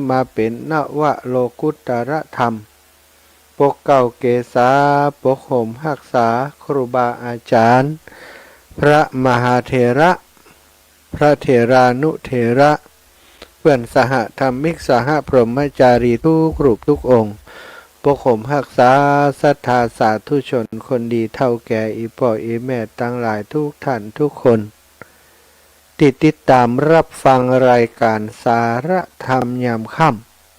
มาเป็นนวโลกุตรธรรมปกเก่าเกษาปกห่มรักษาครูบาอาจารย์พระมหาเถระพระเถรานุเถระเพื่อนสหธรรมิกสหพรหมจารีทุกรูปทุกองค์ปกห่มรักษาศรัทธาสาธุชนคนดีเท่าแก่อีพ่ออีแม่ตั้งหลายทุกท่านทุกคนติดตามรับฟังรายการสารธรรมยามค่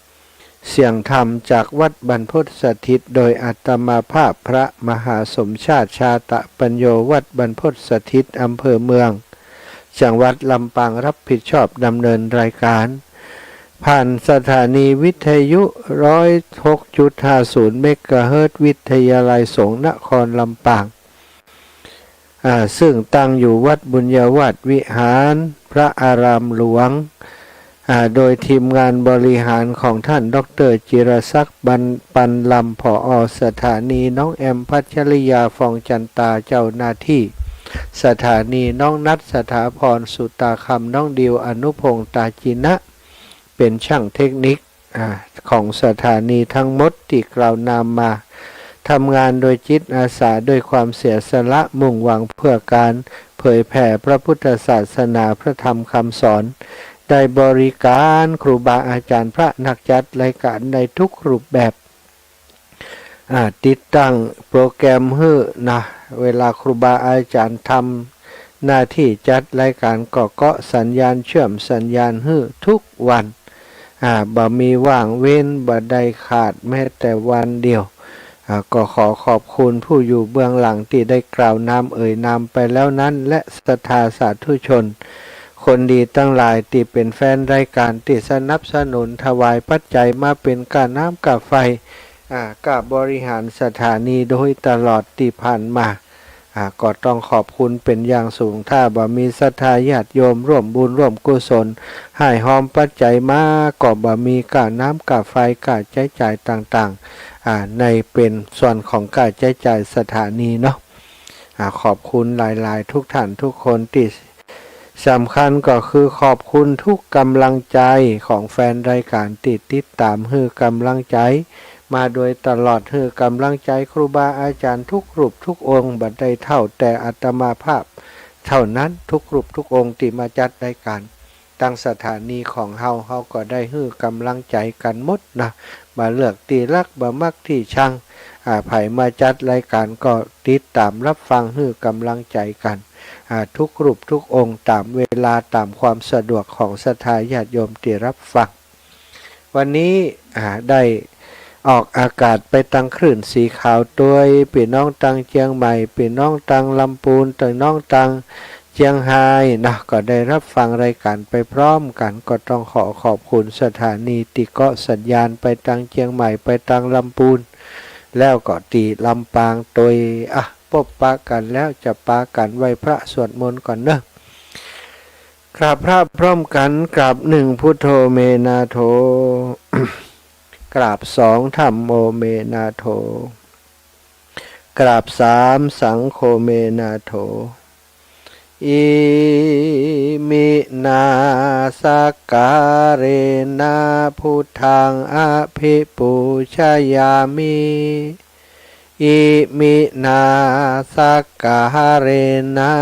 ำเสียงธรรมจากวัดบรรพตสถิตโดยอาตมาภาพพระมหาสมชาติชาตะปัญโยวัดบรรพตสถิตอำเภอเมืองจังหวัดลำปางรับผิดชอบดำเนินรายการผ่านสถานีวิทยุ 106.50 เมกะเฮิรตซ์วิทยาลัยสงฆ์นครลำปางซึ่งตั้งอยู่วัดบุญญาวาสวิหารพระอารามหลวงโดยทีมงานบริหารของท่านดร.จิรศักดิ์ปันลำผอ.สถานีน้องแอมพัชริยาฟองจันตาเจ้าหน้าที่สถานีน้องนัทสถาพรสุตาคำน้องดิวอนุพงษ์ตาจินะเป็นช่างเทคนิคของสถานีทั้งหมดที่กล่าวนามมาทำงานโดยจิตอาสาด้วยความเสียสละมุ่งหวังเพื่อการเผยแผ่พระพุทธศาสนาพระธรรมคำสอนได้บริการครูบาอาจารย์พระนักจัดรายการในทุกรูปแบบติดตั้งโปรแกรมให้นะเวลาครูบาอาจารย์ทำหน้าที่จัดรายการก็เกาะสัญญาณเชื่อมสัญญาณให้ทุกวันบ่มีว่างเว้นบ่ได้ขาดแม้แต่วันเดียวก็ขอขอบคุณผู้อยู่เบื้องหลังที่ได้กล่าวนามเอ่ยนามไปแล้วนั้นและศรัทธาสาธุชนคนดีตั้งหลายที่เป็นแฟนรายการที่สนับสนุนถวายปัจจัยมาเป็นค่าน้ำค่าไฟกับบริหารสถานีโดยตลอดที่ผ่านมาก็ต้องขอบคุณเป็นอย่างสูงถ้าบ่มีศรัทธาญาติโยมร่วมบุญร่วมกุศลให้หอมปัจจัยมาก็บ่มีค่าน้ำค่าไฟค่าใช้จ่ายต่างๆในเป็นส่วนของค่าใช้จ่ายสถานีเนาะขอบคุณหลายๆทุกท่านทุกคนที่สำคัญก็คือขอบคุณทุกกำลังใจของแฟนรายการติดตามให้กำลังใจมาโดยตลอดให้กำลังใจครูบาอาจารย์ทุกรูปทุกองค์บัดได้เท่าแต่อาตมาภาพเท่านั้นทุกรูปทุกองค์ที่มาจัดรายการตั้งสถานีของเฮาก็ได้ให้กำลังใจกันหมดนะมาเลือกตีรักบ่มักที่ชังไผมาจัดรายการก็ติดตามรับฟังให้กำลังใจกันทุกรูปทุกองค์ตามเวลาตามความสะดวกของศรัทธาญาติโยมที่รับฟังวันนี้ได้ออกอากาศไปตังคลื่นสีขาวตัวพี่น้องตังเชียงใหม่พี่น้องตังลำพูนพี่น้องตังเชียงไฮ้นะก็ได้รับฟังรายการไปพร้อมกันก็ต้องขอบคุณสถานีติเกาะสัญญาณไปตังเชียงใหม่ไปตังลำพูนแล้วก็ตีลำปางตัวพบปะกันแล้วจะปะกันไหว้พระสวดมนต์ก่อนเนอะกราบพระพร้อมกันกราบหนึ่งพุทโธเมนาโธ กราบสองธัมโมเมนาโธกราบสามสังโฆเมนาโธอิมินาสการเรนะพุทธังอภิปูชยามิอิมินาสการเรนะ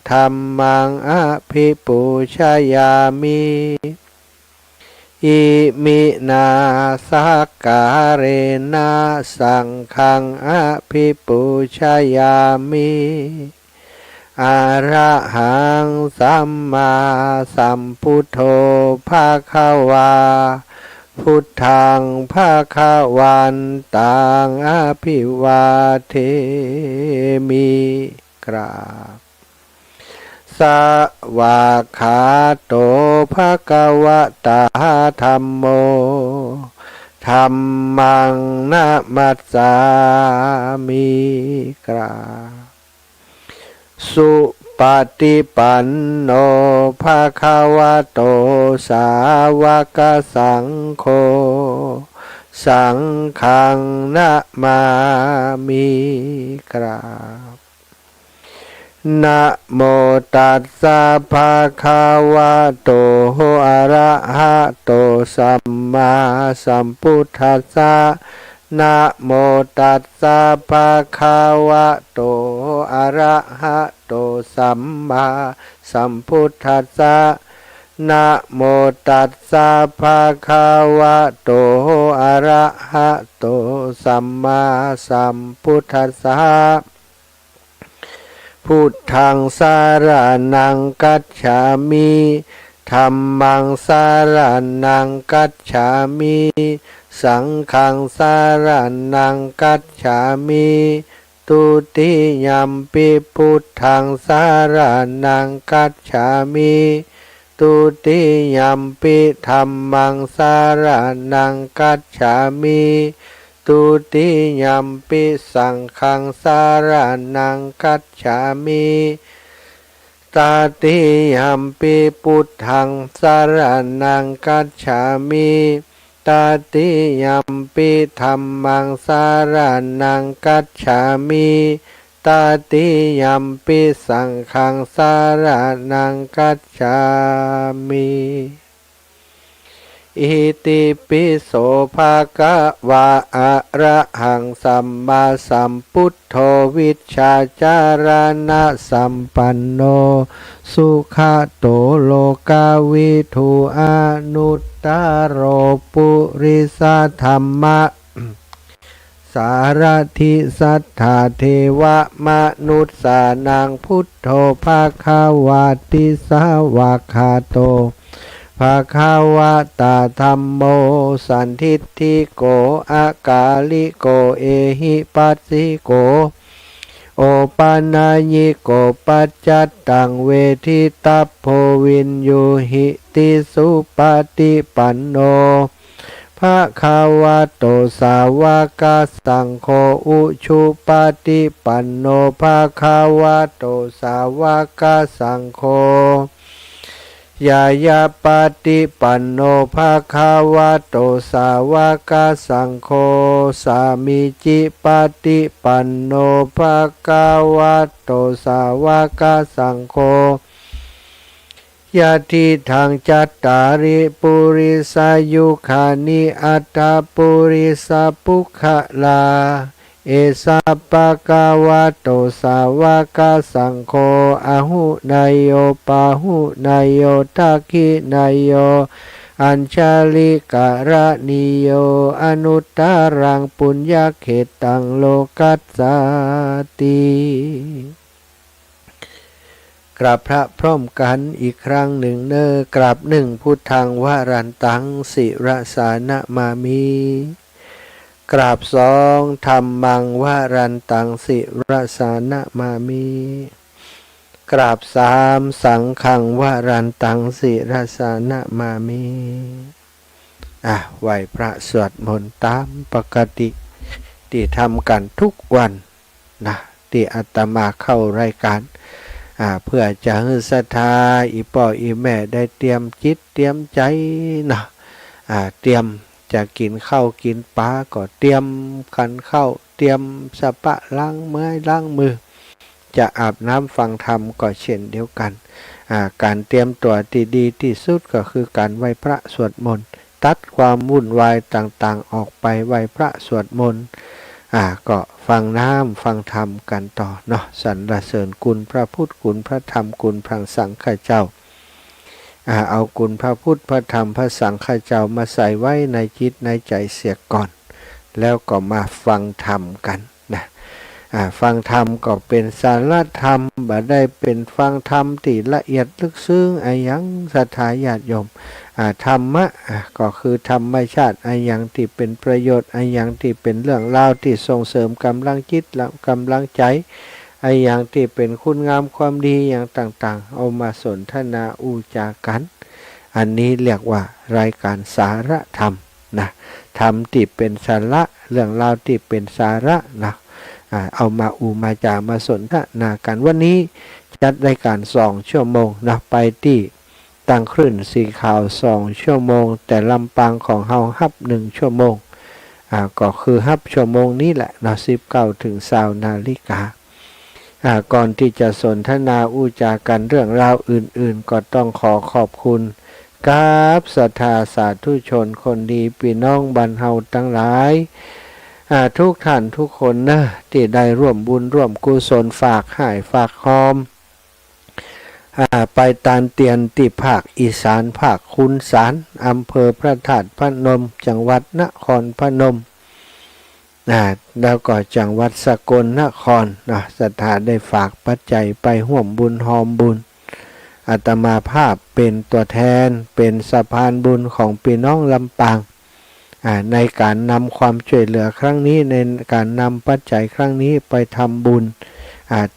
ธัมมังอภิปูชยามิอิมินาสการเรนะสังฆังอภิปูชยามิอะระหังสัมมาสัมพุทโธภะคะวาพุทธังภะคะวันตังอภิวาเทมิกราบสวากขาโตภะคะวะตาธัมโมธัมมังนะมัสสามิกราบสุปฏิปันโนภะคะวะโตสาวกสังโฆสังฆังนะมามิกราบ นะโมตัสสะภะคะวะโตอะระหะโตสัมมาสัมพุทธัสสะนะโมตัสสะภะคะวะโตอะระหะโตสัมมาสัมพุทธัสสะนะโมตัสสะภะคะวะโตอะระหะโตสัมมาสัมพุทธัสสะพุทธังสารนังกัจฉามิธัมมังสารนังกัจฉามิสังฆังสารนังกัจฉามิตุติยัมปิพุทธังสารนังกัจฉามิตุติยัมปิธัมมังสารนังกัจฉามิตุติยัมปิสังฆังสารนังกัจฉามิตาติยัมปิพุทธังสารนังกัจฉามิตาติยัมปิธัมมังสารนังกัจฉามิตาติยัมปิสังฆังสารนังกัจฉามิอิติปิโสภะคะวะอะระหังสัมมาสัมพุทโธวิชชาจารณะสัมปันโนสุขโตโลกาวิทูอนุตตโรปุริสธรรมะสารถิสัทธาเทวมนุษย์สานังพุทโธภะคะวะติสาวกขาโตภะคะวะตาธัมโมสันทิฏฐิโกอากาลิโกเอหิปัสสิโกโอปานายิโกปัจจัตตังเวทิตัพโพวินยูหิติสุปฏิปันโนภะคะวะโตสาวกสังโฆอุชุปฏิปันโนภะคะวะโตสาวกสังโฆยายาปฏิปันโนภะคะวะโตสาวกสังโฆสามิจิปฏิปันโนภะคะวะโตสาวกสังโฆยะทิทังจัตตาริปุริสายุขานิอัตตปุริสปุคขลาเอสัปปะกาวะโตสาวกสังโฆอะหุนายโยปะหุนายโยทักขินายโยอัญชลิกะระนิโยอนุตตรังปุญญเขตังโลกัสสติกราบพระพร้อมกันอีกครั้งหนึ่งกราบหนึ่งพุทธังวรันตังสิรสานะมามิกราบสองธัมมังวรันตังสิรสานะมามิกราบสามสังฆังวรันตังสิรสานะมามิไหว้พระสวดมนต์ตามปกติที่ทำกันทุกวันนะที่อาตมาเข้ารายการเพื่อจะให้ศรัทธาอีพ่ออีแม่ได้เตรียมจิตเตรียมใจนะเตรียมจะกินข้าวกินปลาก็เตรียมกันข้าวเตรียมสปะล้างมือล้างมือจะอาบน้ำฟังธรรมก็เช่นเดียวกันการเตรียมตัวที่ดีที่สุดก็คือการไหว้พระสวดมนต์ตัดความวุ่นวายต่างๆออกไปไหว้พระสวดมนต์ก็ฟังน้ำฟังธรรมกันต่อเนาะสรรเสริญคุณพระพุทธคุณพระธรรมคุณพระสังฆเจ้าเอาคุณพระพุทธพระธรรมพระสังฆเจ้ามาใส่ไว้ในจิตในใจเสียก่อนแล้วก็มาฟังธรรมกันนะฟังธรรมก็เป็นสาระธรรมบ่ได้เป็นฟังธรรมที่ละเอียดลึกซึ้งยังศรัทธาญาติโยมธรรมะก็คือธรรมชาติอย่างที่เป็นประโยชน์อย่างที่เป็นเรื่องราวที่ส่งเสริมกำลังจิตและกำลังใจอย่างที่เป็นคุณงามความดีอย่างต่างๆเอามาสนทนาอูจากันอันนี้เรียกว่ารายการสาระธรรมนะธรรมที่เป็นสาระเรื่องราวที่เป็นสาระนะเอามาอูมาจามาสนทนากันวันนี้จัดรายการ2 ชั่วโมงนะไปที่ตั้งคลื่นสีขาว2 ชั่วโมงแต่ลำปางของเฮาฮับ1 ชั่วโมงก็คือฮับชั่วโมงนี้แหละนะ19 ถึง 20 นาฬิกา ก่อนที่จะสนทนาอู้จากันเรื่องราวอื่นๆก็ต้องขอขอบคุณกับศรัทธาสาธุชนคนดีพี่น้องบ้านเฮาทั้งหลายทุกท่านทุกคนนะที่ได้ร่วมบุญร่วมกุศลฝากหายฝากหอมไปตานเตียนที่ภาคอีสานภาคคุนสารอำเภอพระธาตุพนมจังหวัดนครพนมแล้วก็จังหวัดสกลนครศรัทธาได้ฝากปัจจัยไปห่วมบุญหอมบุญอาตมาภาพเป็นตัวแทนเป็นสะพานบุญของพี่น้องลำปางในการนำความช่วยเหลือครั้งนี้ในการนำปัจจัยครั้งนี้ไปทำบุญ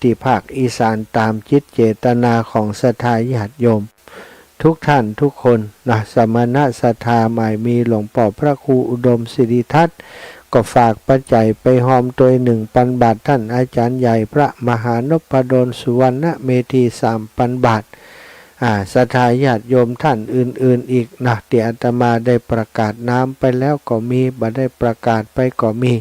ที่ภาคอีสานตามจิตเจตนาของศรัทธาญาติโยมทุกท่านทุกคนสมณะศรัทธาหมายมีหลวงพ่อพระครูอุดมศิริทัตน์ก็ฝากปัจจัยไปหอมตัว1,000 บาทท่านอาจารย์ใหญ่พระมหานพดลสุวรรณเมธี 3,000 บาทศรัทธาญาติโยมท่านอื่นๆอีกที่อาตมาได้ประกาศน้ำไปแล้วก็มีบ่ได้ประกาศไปก็มี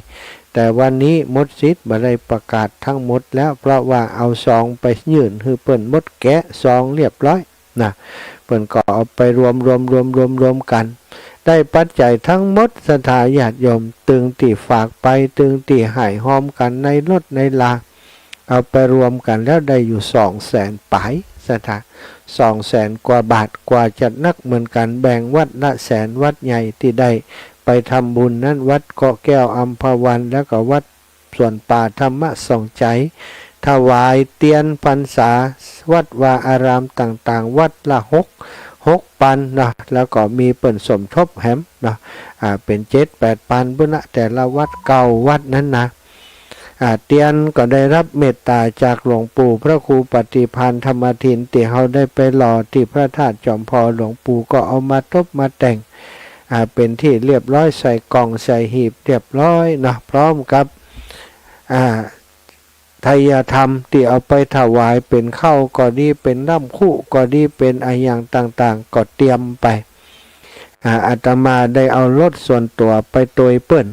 แต่วันนี้มดสิทธิ์บ่ได้ประกาศทั้งหมดแล้วเพราะว่าเอาซองไปยื่นคือเปิ้นมดแกะซองเรียบร้อยเปิ้นก็เอาไปรวมกันได้ปัจจัยทั้งหมดศรัทธาญาติโยมตึงที่ฝากไปตึงที่หายหอมกันในรถในลาเอาไปรวมกันแล้วได้อยู่200,000 ปลายศรัทธา200,000 กว่าบาทกว่าจะนักเหมือนกันแบ่งวัดละแสนวัดใหญ่ที่ได้ไปทำบุญนั้นวัดเกาะแก้วอัมพวันแล้วก็วัดส่วนป่าธรรมะส่องใจถวายเตียนพรรษาวัดวาอารามต่างๆวัดละ6 ปันแล้วก็มีเปิ่นสมทบแหมเป็น7-8 ปันบุญแต่ละวัดเก่าวัดนั้นเตียนก็ได้รับเมตตาจากหลวงปู่พระครูปฏิภาณธรรมทินที่เขาได้ไปหล่อที่พระธาตุจอมพอหลวงปู่ก็เอามาทบมาแต่งเป็นที่เรียบร้อยใส่กล่องใส่หีบเรียบร้อยพร้อมกับไทยธรรมที่เอาไปถวายเป็นข้าวก็ดีเป็นน้ำคู่ก็ดีเป็นอะไรอย่างต่างๆก็เตรียมไปอาตมาได้เอารถส่วนตัวไปโดยเปิ้น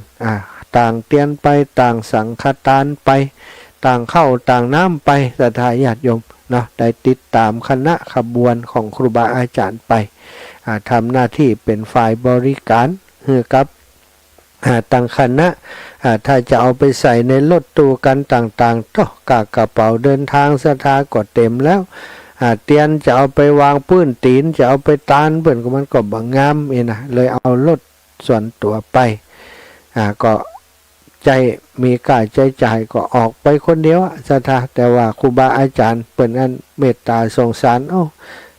ต่างเตียนไปต่างสังฆทานไปต่างเข้าต่างน้ำไปศรัทธาญาติโยมได้ติดตามคณะขบวนของครูบาอาจารย์ไปทำหน้าที่เป็นฝ่ายบริการให้กับต่างคณะถ้าจะเอาไปใส่ในรถตู้กันต่างๆก็กระเป๋าเดินทางศรัทธาก็เต็มแล้วเตียนจะเอาไปวางพื้นตีนจะเอาไปตานเปิ่นก็มันก็บ่งามเลยเอารถส่วนตัวไปก็ใจมีกายใจจ่ายก็ออกไปคนเดียวศรัทธาแต่ว่าครูบาอาจารย์เปิ่นอันเมตตาสงสาร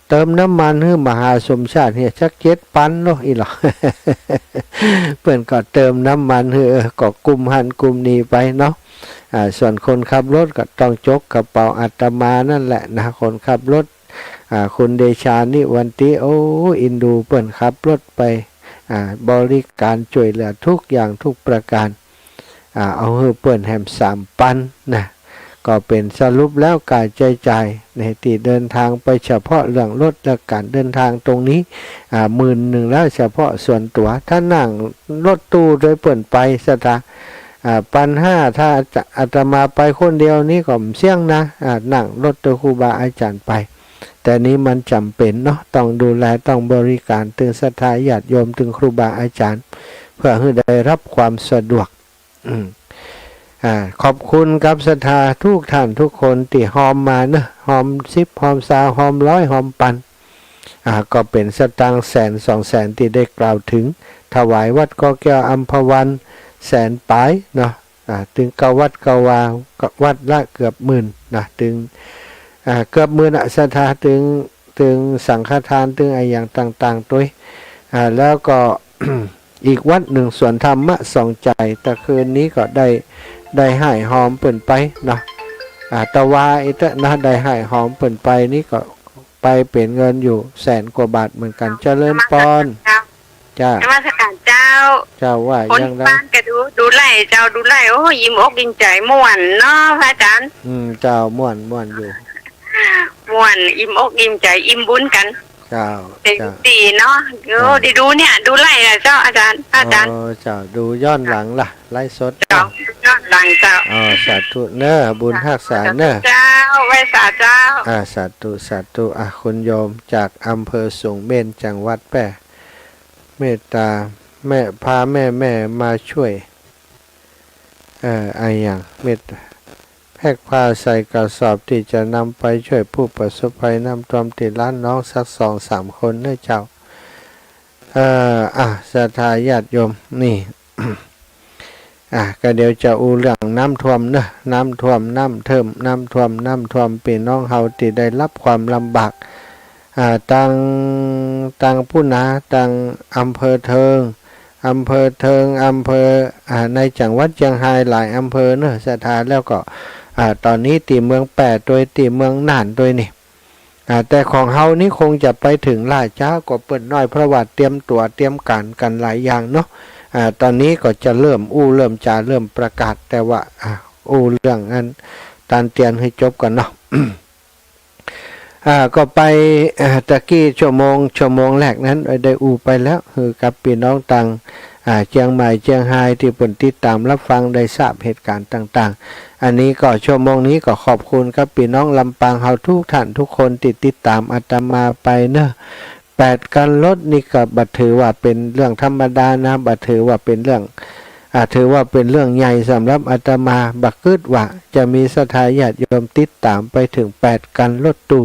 เติมน้ำมันให้มหาสมชาติเนี่ยชัก7 ปันเนาะอีหรอ เปิ่นก็เติมน้ำมันให้ก็กุมหันกุมนีไปเนาะส่วนคนขับรถก็ต้องจกกระเป๋าอาตมานั่นแหละคนขับรถคุณเดชานิวันติอินดูเปิ่นขับรถไปบริการช่วยเหลือทุกอย่างทุกประการเอาให้เปิ่นแฮม3 ปันก็เป็นสรุปแล้วการใจจ่ายในที่เดินทางไปเฉพาะเรื่องรถและการเดินทางตรงนี้11,000แล้วเฉพาะส่วนตัวถ้านั่งรถตู้โดยเปิ่นไปศรัทธา1,500ถ้าอาตมาไปคนเดียวนี้ก็เสี่ยงนั่งรถตัวครูบาอาจารย์ไปแต่นี้มันจำเป็นเนาะต้องดูแลต้องบริการถึงศรัทธาญาติโยมถึงครูบาอาจารย์เพื่อให้ได้รับความสะดวกขอบคุณกับศรัทธาทุกท่านทุกคนที่หอมมาหอม10หอม20หอม100หอมปันก็เป็นสตางค์100,000-200,000ที่ได้กล่าวถึงถวายวัดเกาะแก้วอัมพวัน100,000 ปลายถึงเกวัดเกวาวัดละเกือบ10,000ถึงเกือบ10,000ศรัทธาถึงสังฆทานถึงอะไรอย่างต่างๆด้วยแล้วก็ อีกวัดหนึ่งส่วนธรรมะส่องใจแต่คืนนี้ก็ได้ให้หอมเปิ่นไปตะวาอิตะได้ให้หอมเปิ่นไปนี่ก็ไปเป็นเงินอยู่100,000 กว่าบาทเหมือนกันเจริญพรจ้านมัสการเจ้าว่ายังไงคนบ้านก็ดูไล่เจ้าดูไล่ยิ้มอกยิ้มใจม่วนเนาะพระอาจารย์เจ้าม่วนอยู่ม่วนอิ่มอกอิ่มใจอิ่มบุญกัน เจ้าเป็นเจ้าดีเนาะดีดูเนี่ยดูไล่นะเจ้าอาจารย์เจ้าดูย้อนหลังล่ะไล่สดเจ้าย้อนหลังเจ้าสาธุเนอะบุญรักษาเนอะเจ้าไว้สาเจ้าสาธุสาธุคุณโยมจากอำเภอสูงเม่นจังหวัดแพร่เมตตาแม่พาแม่มาช่วยอย่างเมตตาแพกพาใส่กระสอบที่จะนำไปช่วยผู้ประสบภัยน้ำท่วมติดร้านน้องสัก2-3 คนเนอะเจ้าศรัทธาญาติโยมนี่ ก็เดี๋ยวจะอูเรื่องน้ำท่วมเนอะน้ำท่วมน้ำเทิมน้ำท่วมพี่น้องเฮาที่ได้รับความลำบากตังผู้นาตังอำเภอเทิงอำเภอในจังหวัดเชียงรายหลายอำเภอเนอะศรัทธาแล้วก็ตอนนี้ตีเมืองแปดโดยตีเมืองน่านโดยนี่แต่ของเฮานี่คงจะไปถึงล่าช้ากว่าเปิดน้อยเพราะว่าเตรียมตัวเตรียมการกันหลายอย่างเนาะตอนนี้ก็จะเริ่มเริ่มประกาศแต่ว่าเรื่องนั้นตานเตียนให้จบก่อนเนาะ ก็ไปตะกี้ชั่วโมงแรกนั้นได้ไปแล้วคือกับพี่น้องต่างเชียงใหม่เชียงรายที่ผลติดตามรับฟังได้ทราบเหตุการณ์ต่างๆอันนี้ก็ชั่วโมงนี้ก็ขอบคุณครับพี่น้องลำปางเฮาทุกท่านทุกคนติดตามอาตมาไปเนอะ8 กันลดนี่ก็บัดถือว่าเป็นเรื่องธรรมดานะบัดถือว่าเป็นเรื่องถือว่าเป็นเรื่องใหญ่สำหรับอาตมาบักกึดว่าจะมีศรัทธาญาติโยมติดตามไปถึง8 กันลดตู้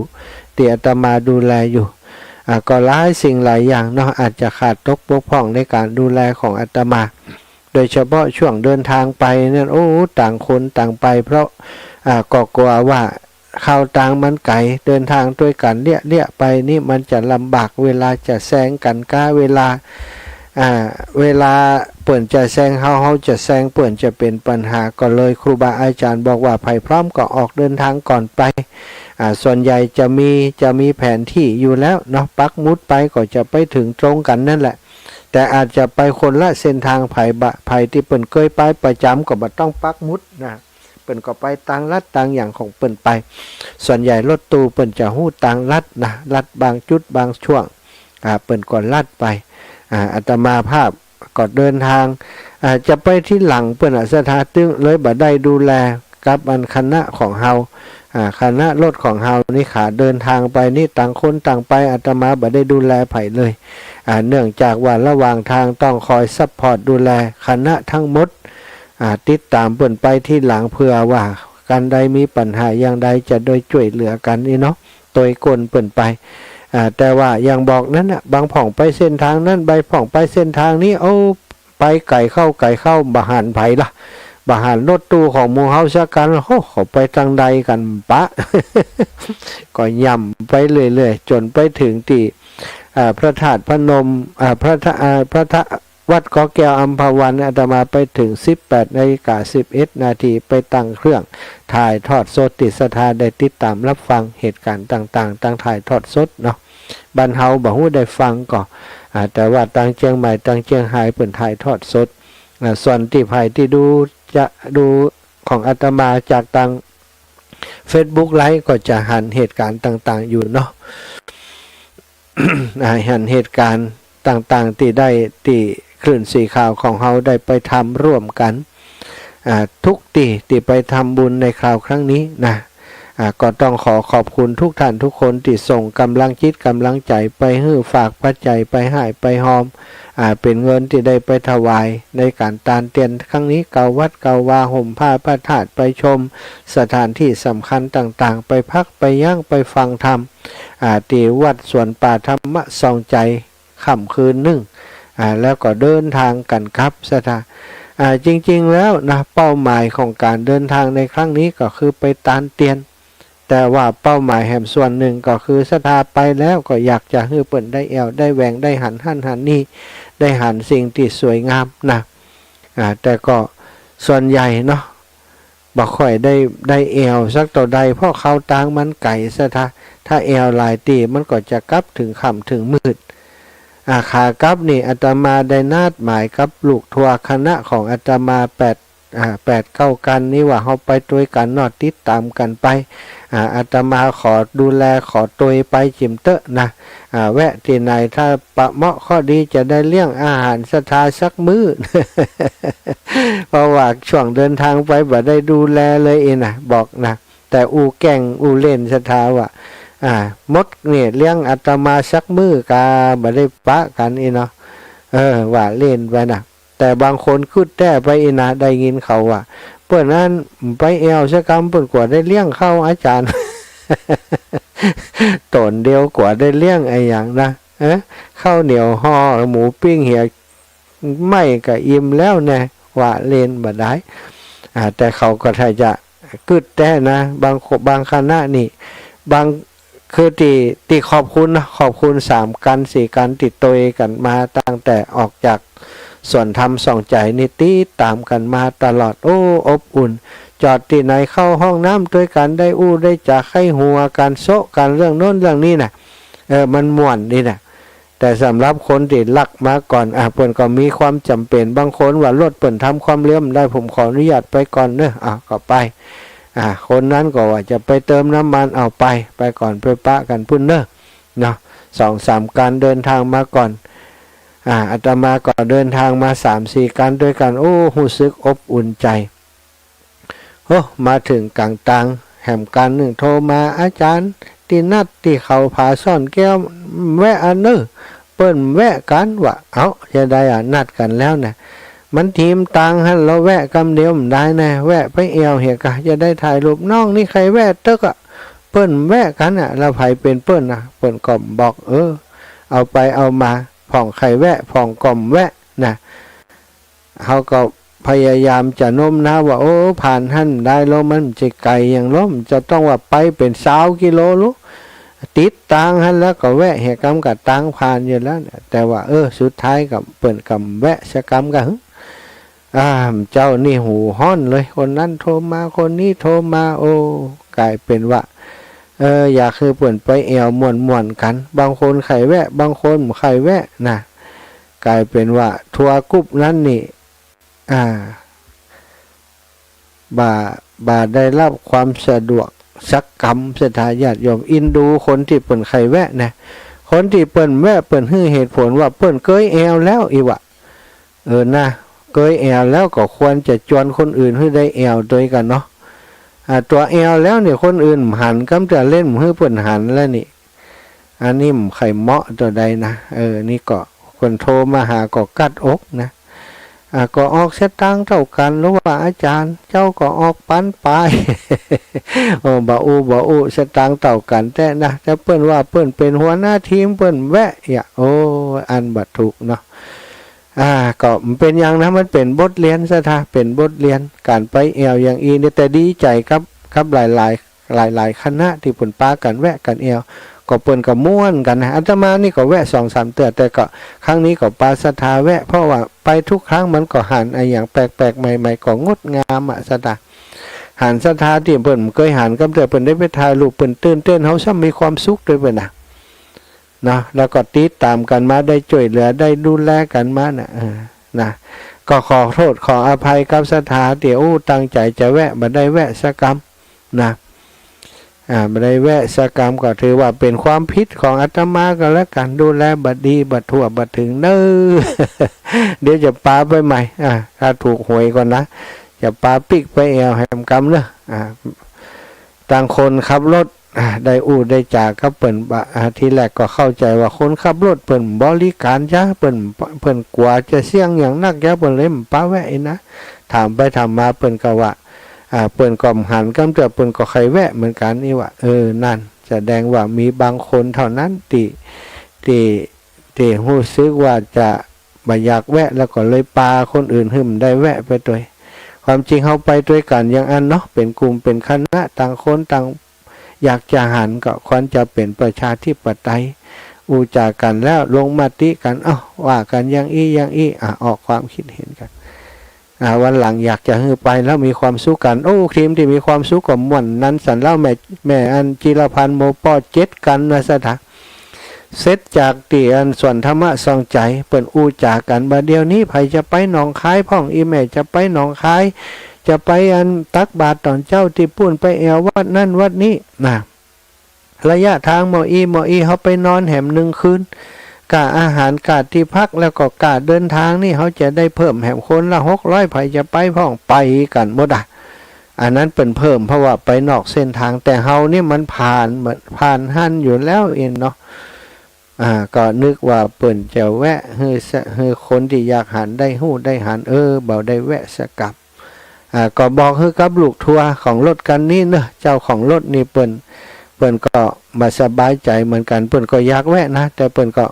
ที่อาตมาดูแลอยู่ก็หลายสิ่งหลายอย่างเนาะอาจจะขาดตกบกพร่องในการดูแลของอาตมาโดยเฉพาะช่วงเดินทางไปเนี่ยต่างคนต่างไปเพราะก็กลัวว่าเข้าต่างมันไกลเดินทางด้วยกันเลี่ยไปนี่มันจะลำบากเวลาจะแซงกันก้าเวลาเปิ่นจะแซงเฮาจะแซงเปิ่นจะเป็นปัญหาก็เลยครูบาอาจารย์บอกว่าภัยพร้อมก็ออกเดินทางก่อนไปส่วนใหญ่จะมีแผนที่อยู่แล้วเนาะปักมุดไปก็จะไปถึงตรงกันนั่นแหละแต่อาจจะไปคนละเส้นทางภัยที่เปิ่นเคยไปประจำก็บ่ต้องปักมุดนะเปิ่นก็ไปตามลัดตามอย่างของเปิ่นไปส่วนใหญ่รถตู้เปิ่นจะฮู้ตามลัดนะลัดบางจุดบางช่วงเปิ่นก็ลัดไปอาตมาภาพก็เดินทางจะไปที่หลังเปิ่นสถานตึงเลยบ่ได้ดูแลกับคณะของเฮาคณะรถของเฮานี่ขาเดินทางไปนี่ต่างคนต่างไปอาตมาบ่ได้ดูแลไผเลยเนื่องจากว่าระหว่างทางต้องคอยซัพพอร์ตดูแลคณะทั้งหมดติดตามเปิ่นไปที่หลังเพื่อว่ากันใดมีปัญหาอย่างใดจะโดยช่วยเหลือกันนี่เนาะโดยกลเปิ่นไปแต่ว่าอย่างบอกนั้นบางผ่องไปเส้นทางนั้นใบผ่องไปเส้นทางนี้ไปไก่เข้าบ่หันไผล่ะบ่หันรถตู้ของหมู่เฮาซะกันเขาไปทางใดกันปะ ก็ย่ำไปเรื่อยๆจนไปถึงที่พระธาตุพนมพระวัดเกาะแก้วอัมพวันอาตมาไปถึง 18:11 นาทีไปตั้งเครื่องถ่ายทอดสดติดศรัทธาได้ติดตามรับฟังเหตุการณ์ต่างๆตั้งถ่ายทอดสดเนาะบ้านเฮาบ่ฮู้ได้ฟังก็แต่ว่าทางเชียงใหม่ทางเชียงรายเพิ่นถ่ายทอดสดส่วนที่ไผที่จะดูของอาตมาจากทาง Facebook ไลฟ์ก็จะหันเหตุการณ์ต่างๆอยู่เนาะ หันเหตุการณ์ต่างๆที่คลื่นสีข่าวของเฮาได้ไปทำร่วมกันทุกที่ไปทำบุญในคราวครั้งนี้นะก็ต้องขอบคุณทุกท่านทุกคนที่ส่งกำลังจิตกำลังใจไปให้ฝากปัจจัยไปให้ไปหอมเป็นเงินที่ได้ไปถวายในการตานเตียนครั้งนี้เกาวัดเกาวาห่มผ้าพระธาตุไปชมสถานที่สำคัญต่างๆไปพักไปย่างไปฟังธรรมที่วัดสวนป่าธรรมะส่องใจค่ำคืนหนึ่งแล้วก็เดินทางกันครับสถานจริงๆแล้วนะเป้าหมายของการเดินทางในครั้งนี้ก็คือไปตานเตียนแต่ว่าเป้าหมายแห่งส่วนหนึ่งก็คือศรัทธาไปแล้วก็อยากจะให้เปิ่นได้แอวได้แหวงได้หันนี่ได้หันสิ่งที่สวยงามนะแต่ก็ส่วนใหญ่เนาะบ่ค่อยได้แอวสักต่อใดเพราะเขาต่างมันไก่ศรัทธาถ้าแอวหลายตีมันก็จะกลับถึงค่ำถึงมืดขากลับนี่อาตมาได้นัดหมายกับลูกทัวร์คณะของอาตมา 8-9 กันนี้ว่าเฮาไปตัวยกันนอดติดตามกันไปอาตมาขอดูแลขอตัวยไปจิมเตอะนะแวะที่ไหนถ้าปะเหมาะข้อดีจะได้เลี้ยงอาหารศรัทธาสักมื้อ เพราะว่าช่วงเดินทางไปบ่ได้ดูแลเลยเองนะบอกนะแต่อูแก่งอูเล่นศรัทธาว่ามดเนี่ยเลี้ยงอาตมาสักมื้อกาบ่ได้ปะกันอีเนาะว่าเล่นไปนะแต่บางคนคุดแต่ไปอีนะได้ยินเขาว่าเปิ้นนั้นไปแอวซะกรรมเปิ้นกว่าได้เลี้ยงเข้าอาจารย์ ตนเดียวกว่าได้เลี้ยงไอ้อย่างนะข้าวเหนียวห่อหมูปิ้งเหี่ยไม่ก็อิ่มแล้วแน่ว่าเล่นบ่ได้แต่เขาก็ถ้าจะกึดแต่นะบางคณะนี่บางคือที่ขอบคุณนะขอบคุณ3 กัน4 กันติดตัวกันมาตั้งแต่ออกจากส่วนทำส่องใจนิติตามกันมาตลอดโอ้อบอุ่นจอดที่ไหนเข้าห้องน้ำด้วยกันได้อู้ได้จากให้หัวการโซะกันเรื่องโน้นเรื่องนี้นะมันม่วนนี่นะแต่สำหรับคนที่ลักมาก่อนเปิ้นก็มีความจำเป็นบางคนว่ารถเปิ้นทำความเลื่อมได้ผมขออนุญาตไปก่อนเนอะก็ไปคนนั้นก็ว่าจะไปเติมน้ำมันเอาไปก่อนไปปะกันพุ่นเนอะเนาะ2-3 การเดินทางมาก่อนอาตมาก็เดินทางมา3-4 กันด้วยกันโอ้รู้สึกอบอุ่นใจมาถึงกลางตังแหมกันหนึ่งโทรมาอาจารย์ที่นัดที่เขาผาซ่อนแก้วแวะอันเนอเปิ้นแวะกันว่าจะได้นัดกันแล้วนะมันทีมตังฮั่นเราแวะกำเดียวมันได้นะแวะไปเอวเหียกะจะได้ถ่ายรูปน้องนี่ใครแวะเตกเปิ้นแวะกันแล้วไผเป็นเปิ้นเปิ้นก็บอกเอาไปเอามาผ่องไข่แวะผ่องก่อมแวะนะเขาก็พยายามจะโน้มน้าวว่าผ่านหั่นได้แล้วมันจะไกลอย่างล้มจะต้องว่าไปเป็น20 กิโลลูกติดตังหั่นแล้วก็แวะเหตุกรรมกับตังผ่านอยู่แล้วแต่ว่าสุดท้ายกับเปิ่นกับแวะสกรรมกันเจ้านี่หูห้อนเลยคนนั้นโทรมาคนนี้โทรมากลายเป็นว่าอยากคือเปิ่นไปแอวม่วนกันบางคนไข่แวะบางคนไข่แวะนะกลายเป็นว่าทัวร์กรุ๊ปนั้นนี่บ่าได้รับความสะดวกสักกรรมสถาญาติโยมอินดูคนที่เปิ่นไข่แวะนะคนที่เปิ่นแวะเปิ่นให้เหตุผลว่าเปิ่นเกยแอวแล้วอีวะนะเกยแอวแล้วก็ควรจะจวนคนอื่นให้ได้แอวด้วยกันเนาะตัวแอวแล้วเนี่ยคนอื่นหันกำจะเล่นให้เปิ่นหันแล้วนี่อันนี้ไข่เหมาะตัวใดนะนี่ก็คนโทรมาหาก็กัดอกนะก็ออกเสตังเท่ากันหรือว่าอาจารย์เจ้าก็ออกปันไป บ่อูเสตังเท่ากันแต่นะแต่เปิ้นว่าเปิ้นเป็นหัวหน้าทีมเปิ้นแวะอันบัดถูกเนาะก็เป็นอย่างนะมันเป็นบทเรียนซะท่าเป็นบทเรียนการไปแอวอย่างอีนี่แต่ดีใจครับหลายคณะที่เปิ้นปากันแวะกันแอวก็เปิ้นก็ม่วนกันนะอาตมานี่ก็แวะ2-3 เตือแต่ก็ครั้งนี้ก็ปาศรัทธาแวะเพราะว่าไปทุกครั้งมันก็หันอย่างแปลกๆใหม่ๆก็งดงามศรัทธาหันศรัทธาที่เปิ้นเคยหันกับเตือเปิ้นได้ไปถ่ายรูปเปิ้นตื่นเต้นเฮาซ้ำมีความสุขด้วยเปิ้นนะแล้วก็ติดตามกันมาได้ช่วยเหลือได้ดูแลกันมานะก็ขอโทษขออภัยกับศรัทธาที่ตั้งใจจะแวะบ่ได้แวะสักกรรมนะไม่ได้แวะสกรรมก็ถือว่าเป็นความผิดของอาตมาก็แล้วกันดูแลบัดดีบัดทั่วบัดถึงเน้อ เดี๋ยวจะปาไปใหม่ถ้าถูกหวยก่อนนะจะปาปิกไปแอวแหมกรรมเนอะต่างคนขับรถได้ได้จากก็เปิ่นทีแรกก็เข้าใจว่าคนขับรถเปิ่นบริการจ้าเปิ่นกว่าจะเสี่ยงอย่างนักแกเปิ่นเลยปาแวะนะถามไปถามมาเปิ่นก็ว่าเปิ้นก็หันกำเตือเปิ้นก็ใครแวะเหมือนกันนี่ว่านั่นแสดงว่ามีบางคนเท่านั้นที่รู้สึกว่าจะบ่อยากแวะแล้วก็เลยปาคนอื่นหึมได้แวะไปด้วยความจริงเฮาไปด้วยกันอย่างอันเนาะเป็นกลุ่มเป็นคณะต่างคนต่างอยากจะหันก็ควรจะเป็นประชาธิปไตยอูจากันแล้วลงมติกันว่ากันอย่างอี้ออกความคิดเห็นกันวันหลังอยากจะให้ไปแล้วมีความสุขกันทีมที่มีความสุขกับม่วนนั้นสันเล่าแม่อันจิรพันธ์โมปอ7 กันนะสถา เสร็จจากตีอันส่วนธรรมะซองใจเปิ่นอู้จากันบาเดียวนี้ไผจะไปหนองคายพ่องอีแม่จะไปหนองคายจะไปอันตักบาตรตอนเจ้าที่ปุ่นไปแอววัดนั่นวัดนี้นะระยะทางหมออีเขาไปนอนแหม1 คืนกะอาหารกะที่พักแล้วก็กะเดินทางนี่เขาจะได้เพิ่มแหมคนละ600ไผจะไปพ่องไปกันหมดอ่ะอันนั้นเป็นเพิ่มเพราะว่าไปนอกเส้นทางแต่เฮานี่มันผ่านเหมือนผ่านหันอยู่แล้วเองเนาะก็นึกว่าเปิ่นจะแวะให้คนที่อยากหันได้หู้ได้หันเบาได้แวะสกับก็บอกให้กับลูกทัวร์ของรถกันนี่เนอะเจ้าของรถนี่เปิ่นก็มาสบายใจเหมือนกันเปิ่นก็อยากแวะนะแต่เปิ่นก็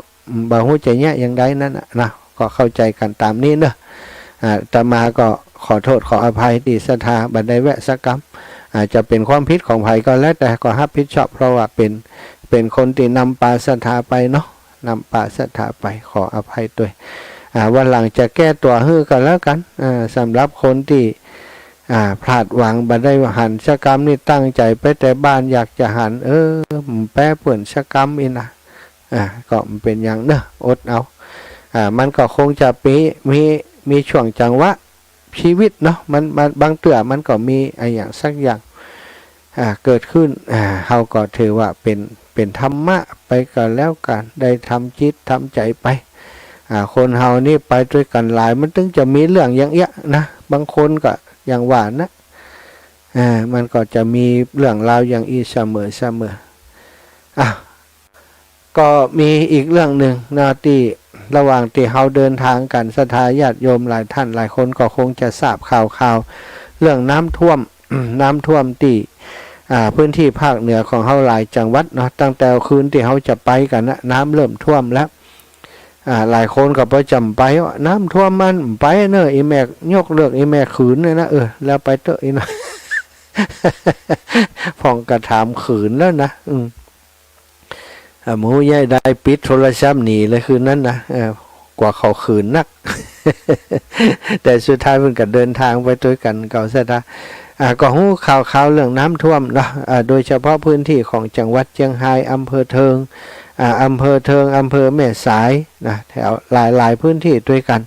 บ่ฮู้ใจแยะอย่างใดนั่นนะก็เข้าใจกันตามนี้เนอะแต่มาก็ขอโทษขออภัยที่ศรัทธาบัดได้แวะสักคำอาจจะเป็นความผิดของไผก็แล้วแต่ก็รับผิดชอบเพราะว่าเป็นคนที่นำปาศรัทธาไปเนาะนำปาศรัทธาไปขออภัยด้วยวันหลังจะแก้ตัวฮื้อกันแล้วกันสำหรับคนที่พลาดหวังบัดได้หันชะกรรมนี่ตั้งใจไปแต่บ้านอยากจะหันแป้เปื่อนชะกรรมอีนะก็มันเป็นอย่างเนอะอดเอามันก็คงจะมีช่วงจังหวะชีวิตเนาะมันบางเตื่อมันก็มีอย่างสักอย่างเกิดขึ้นเฮาก็ถือว่าเป็นธรรมะไปก็แล้วกันได้ทำจิตทำใจไปคนเฮานี่ไปด้วยกันหลายมันถึงจะมีเรื่องอย่างเงี้ยนะบางคนก็อย่างว่านะมันก็จะมีเรื่องราวอย่างอีเสมอก็มีอีกเรื่องหนึ่งนะที่ระหว่างที่เฮาเดินทางกันศรัทธาญาติโยมหลายท่านหลายคนก็คงจะทราบข่าวเรื่องน้ำท่วม น้ำท่วมที่พื้นที่ภาคเหนือของเฮาหลายจังหวัดเนาะตั้งแต่คืนที่เฮาจะไปกันนะน้ำเริ่มท่วมแล้วหลายคนก็ประจำไปว่าน้ำท่วมมันไปเนอะอีแม่ยกเลิกอีแม่ขืนเลยนะแล้วไปเตอะอีนะพ่องกระถามขืนแล้วนะหมูใหญ่ได้ปิดโทรศัพท์หนีเลยคืนนั้นนะกว่าเขาขืนนัก แต่สุดท้ายมันก็เดินทางไปด้วยกันเก่าซะนะก็หู้ข่าวเรื่องน้ำท่วมเนาะโดยเฉพาะพื้นที่ของจังหวัดเชียงรายอำเภอเทิงอำเภอแม่สายนะแถวหลายพื้นที่ด้วยกัน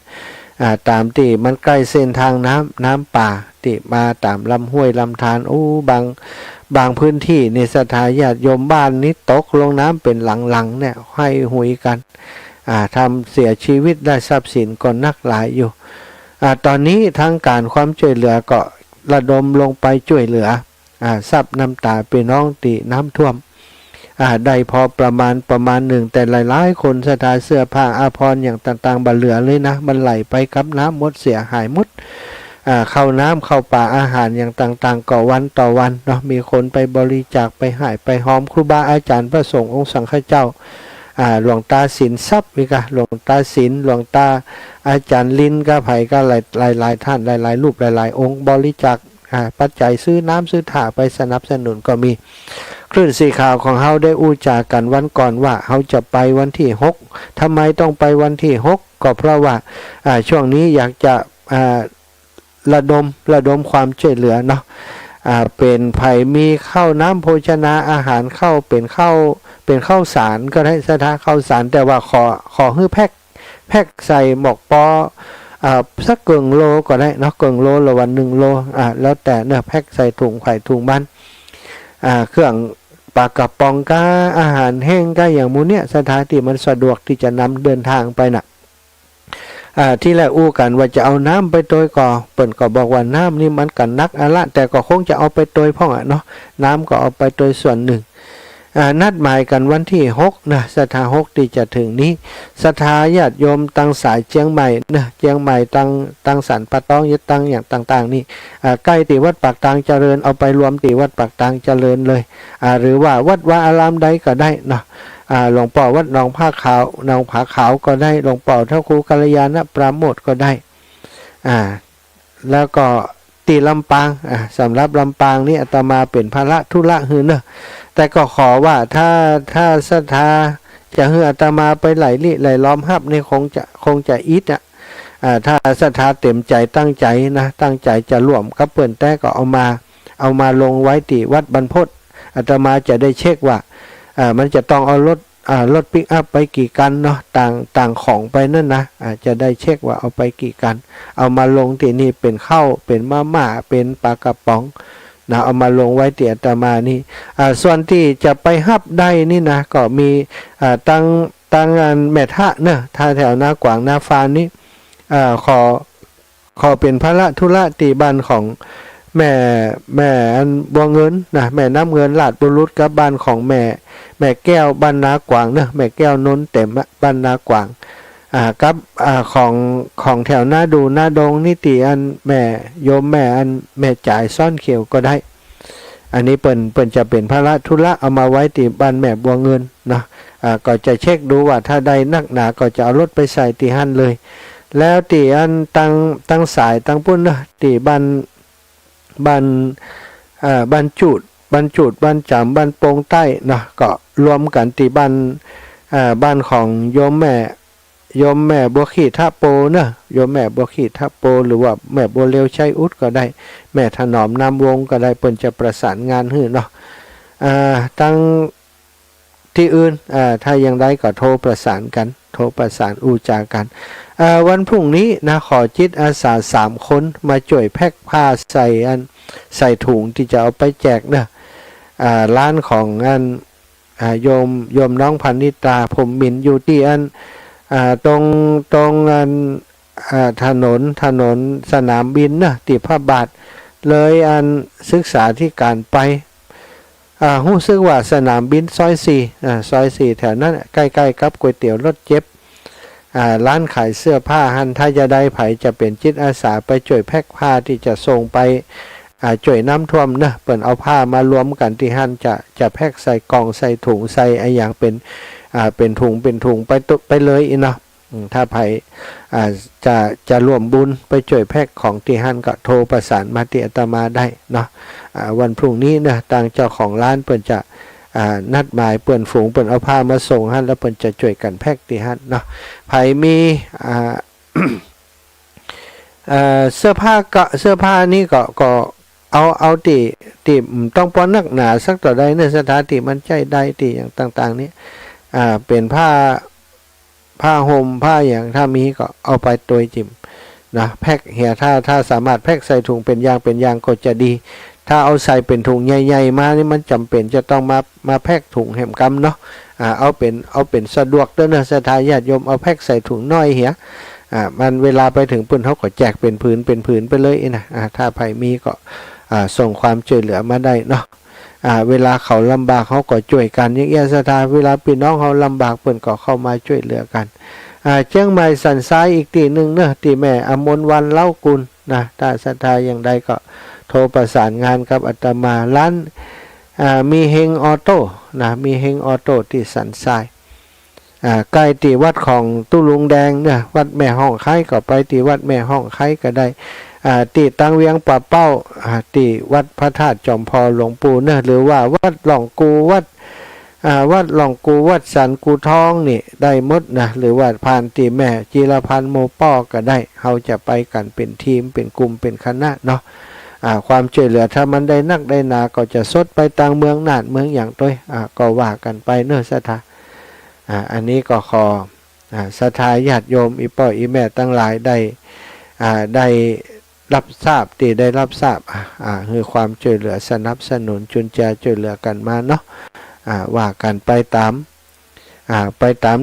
ตามที่มันใกล้เส้นทางน้ำป่าที่มาตามลำห้วยลำธารบางพื้นที่ในศรัทธาญาติโยมบ้านนี้ตกลงน้ำเป็นหลังเนี่ยให้หุยกันทำเสียชีวิตได้ทรัพย์สินก็นักหลายอยู่ตอนนี้ทางการความช่วยเหลือก็ระดมลงไปช่วยเหลือซับน้ำตาพี่น้องตีน้ำท่วมได้พอประมาณหนึ่งแต่หลายๆคนศรัทธาเสื้อผ้าอาภรณ์อย่างต่างๆบัดเหลือเลยนะมันไหลไปกับน้ำหมดเสียหายหมดเข้าน้ำเข้าป่าอาหารอย่างต่างๆก็วันต่อวันเนาะมีคนไปบริจาคไปหายไปหอมครูบาอาจารย์พระสงฆ์องค์สังฆเจ้าหลวงตาสินทรัพย์วิกะหลวงตาสินหลวงตาอาจารย์ลินก็ไผ่ก็หลายท่านหลายรูปหลายองค์บริจาคปัจจัยซื้อน้ำซื้อถ่าไปสนับสนุนก็มีคลื่นสีข่าวของเฮาได้อู้จากันวันก่อนว่าเฮาจะไปวันที่6ทำไมต้องไปวันที่6ก็เพราะว่าช่วงนี้อยากจะระดมความช่วยเหลือเนาะเป็นไผ่มีข้าวน้ำโภชนาอาหารเข้าเป็นข้าวสารก็ได้สถาข้าวสารแต่ว่าขอให้แพ็คใส่หมกปอสักเกิงโลก็ได้เนาะเกิงโลละวัน1 โลแล้วแต่เนื้อแพ็คใส่ถุงไข่ถุงบ้านเครื่องปลากระป๋องก็อาหารแห้งก็อย่างมูเนี่ยสถานที่มันสะดวกที่จะนำเดินทางไปน่ะที่แรกอู้กันว่าจะเอาน้ำไปโดยก่อเปิ่นก็บอกว่าน้ำนี่มันกันนักละแต่ก็คงจะเอาไปโดยพ่องเนาะน้ำก็เอาไปโดยส่วนหนึ่งนัดหมายกันวันที่6นะศรัทธา6ที่จะถึงนี้ศรัทธาญาติโยมตั้งสายเชียงใหม่นะเชียงใหม่ตั้งสันปะต้องยึดตั้งอย่างต่างๆนี่ใกล้ที่วัดปากตางเจริญเอาไปรวมที่วัดปากตางเจริญเลยหรือว่าวัดวาอารามใดก็ได้เนาะหลวงพ่อวัดหนองผาขาวก็ได้หลวงพ่อเท่าครูกัลยาณปราโมทก็ได้แล้วก็ตีลำปางสำหรับลำปางนี่อาตมาเป็นภาระธุระหือเนอะแต่ก็ขอว่าถ้าศรัทธาจะให้อาตมาไปไหลล้อมฮับนี่คงจะอิดถ้าศรัทธาเต็มใจตั้งใจจะร่วมกับเปิ้นแต่ก็เอามาลงไว้ที่วัดบรรพตอาตมาจะได้เช็คว่ามันจะต้องเอา รถปิกอัพไปกี่กันเนาะต่างของไปนั่นนะจะได้เช็คว่าเอาไปกี่กันเอามาลงที่นี่เป็นข้าวเป็นมาม่าเป็นปลากระป๋องนะเอามาลงไว้ที่อาตมานี่ส่วนที่จะไปฮับได้นี่นะก็มีตั้งงานแม่ทะเนอะท่าแถวหน้ากวางหน้าฟานนี่ขอเป็นพระธุระตีบ้านของแม่อันบัวเงินนะแม่น้ำเงินลาดบุรุษกับบ้านของแม่แก้วบ้านนากวางเนอะแม่แก้วนนเต็มบ้านนากวางกับของแถวหน้าดูหน้าดงนิติอันแม่โยมแม่อันแม่จ่ายซ่อนเขียวก็ได้อันนี้เปิ่นจะเป็นพระธุระเอามาไว้ตีบ้านแม่บัวเงินเนาะก็จะเช็คดูว่าถ้าได้นักหนาก็จะเอารถไปใส่ตีหันเลยแล้วตีอันตั้งสายตั้งปุ้นนะตีบ้านจูดบ้านจำบ้านโป่งใต้เนาะก็รวมกันตีบ้านของโยมแม่บัวขีท่าโปเนอะโยมแม่บัวขีท่าโปหรือว่าแม่บัวเลียวชัยอุดก็ได้แม่ถนอมนามวงก็ได้เปิ่นจะประสานงานให้เนาะตั้งที่อื่นถ้ายังได้ก็โทรประสานกันโทรประสานอูจากันวันพรุ่งนี้นะขอจิตอาสา3 คนมาช่วยแพ็คผ้าใส่ถุงที่จะเอาไปแจกเนอะร้านของโยมน้องพันนิตาผมมินอยู่ที่ตรงถนนสนามบินนะติพระบาทเลยศึกษาที่การไปรู้สึกว่าสนามบินซอย4แถวนั้นใกล้ๆกับก๋วยเตี๋ยวรถเจ็บร้านขายเสื้อผ้าหันถ้าจะได้ไผจะเป็นจิตอาสาไปช่วยแพ็คผ้าที่จะส่งไปช่วยน้ำท่วมนะเปิ่นเอาผ้ามารวมกันที่หันจะแพ็คใส่กล่องใส่ถุงใส่อย่างเป็นถุงไปเลยเนาะถ้าไผจะร่วมบุญไปช่วยแพ็คของที่หันก็โทรประสานมาที่อาตมาได้เนาะวันพรุ่งนี้นะทางเจ้าของร้านเปิ่นจะนัดหมายเปิ่นฝูงเปิ่นเอาผ้ามาส่งหันแล้วเปิ่นจะช่วยกันแพ็คที่หันเนาะไผมีเสื้อผ้านี่ก็เอาตีต้องป้อนนักหนาสักต่อใดในสถานที่มันใจได้ตีอย่างต่างๆนี้เป็นผ้าห่มผ้าอย่างถ้ามีก็เอาไปตัวจิมนะแพ็คเหียถ้าสามารถแพ็คใส่ถุงเป็นยางก็จะดีถ้าเอาใส่เป็นถุงใหญ่ๆมานี่มันจำเป็นจะต้องมาแพ็คถุงแหมกำเนาะเอาเป็นสะดวกเด้อเนอะสถานญาติโยมเอาแพ็คใส่ถุงน้อยเหียมันเวลาไปถึงปืนเขาก็แจกเป็นผืนไปเลยนะถ้าไผมีก็ส่งความช่วยเหลือมาได้เนาะเวลาเขาลำบากเขาก็ช่วยกันอย่างเงี้ยสถานเวลาพี่น้องเขาลำบากเปิ้นก็เข้ามาช่วยเหลือกันเชียงใหม่สันทรายอีกตีหนึ่งเนอะตีแม่อมนวันเล่ากุลนะถ้าศรัทธาอย่างใดก็โทรประสานงานกับอาตมาร้านมีเฮงออโต้นะมีเฮงออโต้ที่สันทรายใกล้ตีวัดของตุลุงแดงเนี่ยวัดแม่ห้องไข่ก็ไปตีวัดแม่ห้องไข่ก็ได้ตีตังเวียงป่าเป้าตีวัดพระธาตุจอมพอหลวงปู่เนี่ยหรือว่าวัดหลองกูวัดหลองกูวัดสันกูทองนี่ได้หมดนะหรือว่าผ่านตีแม่จีรพันธ์โมป้อก็ได้เขาจะไปกันเป็นทีมเป็นกลุ่มเป็นคณะเนาะความช่วยเหลือถ้ามันได้นักได้นาก็จะสดไปต่างเมืองน่านเมืองอย่างต้อยก็ว่ากันไปเนื้อสถาอันนี้ก็ขอศรัทธาญาติโยมอีพ่ออีแม่ตั้งหลายได้รับทราบได้รับทราบคือความช่วยเหลือสนับสนุนจุนแจช่วยเหลือกันมาเนาะว่ากันไปตาม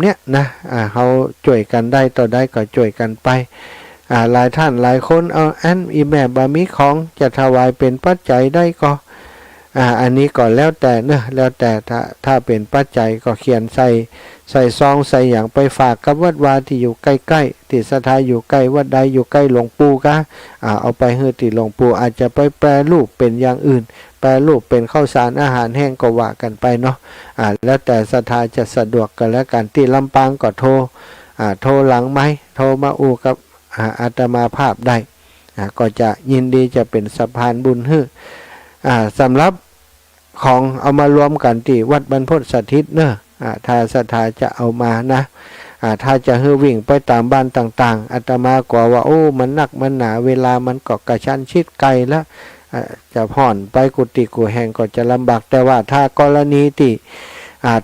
เนี้ยนะเขาช่วยกันได้ต่อได้ก็ช่วยกันไปหลายท่านหลายคนเอาอีแม่บามีของจะถวายเป็นปัจจัยได้ก็อันนี้ก็แล้วแต่เนอะแล้วแต่ถ้าเป็นปัจจัยก็เขียนใส่ซองใส่อย่างไปฝากกับวัดวาที่อยู่ใกล้ๆที่สถานอยู่ใกล้วัดใดอยู่ใกล้หลวงปู่ก็เอาไปให้ที่หลวงปู่อาจจะไปแปรรูปเป็นอย่างอื่นแปรรูปเป็นข้าวสารอาหารแห้งก็ว่ากันไปเนาะแล้วแต่สถานจะสะดวกกันแล้วกันที่ลำปางก็โทรหลังไหมโทรมาอูกับอาตมาภาพได้ก็จะยินดีจะเป็นสะพานบุญให้สำหรับของเอามารวมกันที่วัดบรรพตสถิตเนอะถ้าศรัทธาจะเอามานะถ้าจะให้วิ่งไปตามบ้านต่างๆอาตมากว่าโอ้มันหนักมันหนาเวลามันก็กระชั้นชิดไกลแล้วจะผ่อนไปกุฏิกูแห่งก็จะลำบากแต่ว่าถ้ากรณีที่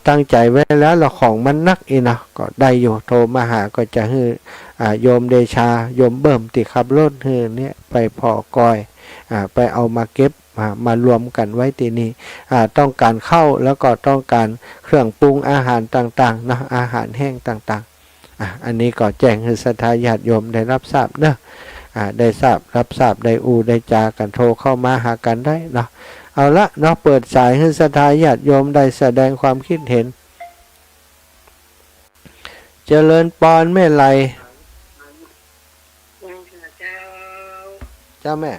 ตั้งใจไว้แล้วเราของมันนักอีนะก็ได้อยู่โทรมาหาก็จะฮือโยมเดชาโยมเบิ่มติขับรถฮือเนี่ยไปพอกอยไปเอามาเก็บมารวมกันไว้ที่นี่ต้องการเข้าแล้วก็ต้องการเครื่องปรุงอาหารต่างๆนะอาหารแห้งต่างๆอันนี้ก็แจ้งให้ศรัทธาญาติโยมได้รับทราบเนอะได้ทราบรับทราบได้ได้จากันโทรเข้ามาหากันได้เนาะเอาละเนาะเปิดสายให้ศรัทธาญาติโยมได้แสดงความคิดเห็นเจริญปอนแม่ไรเจ้าแม่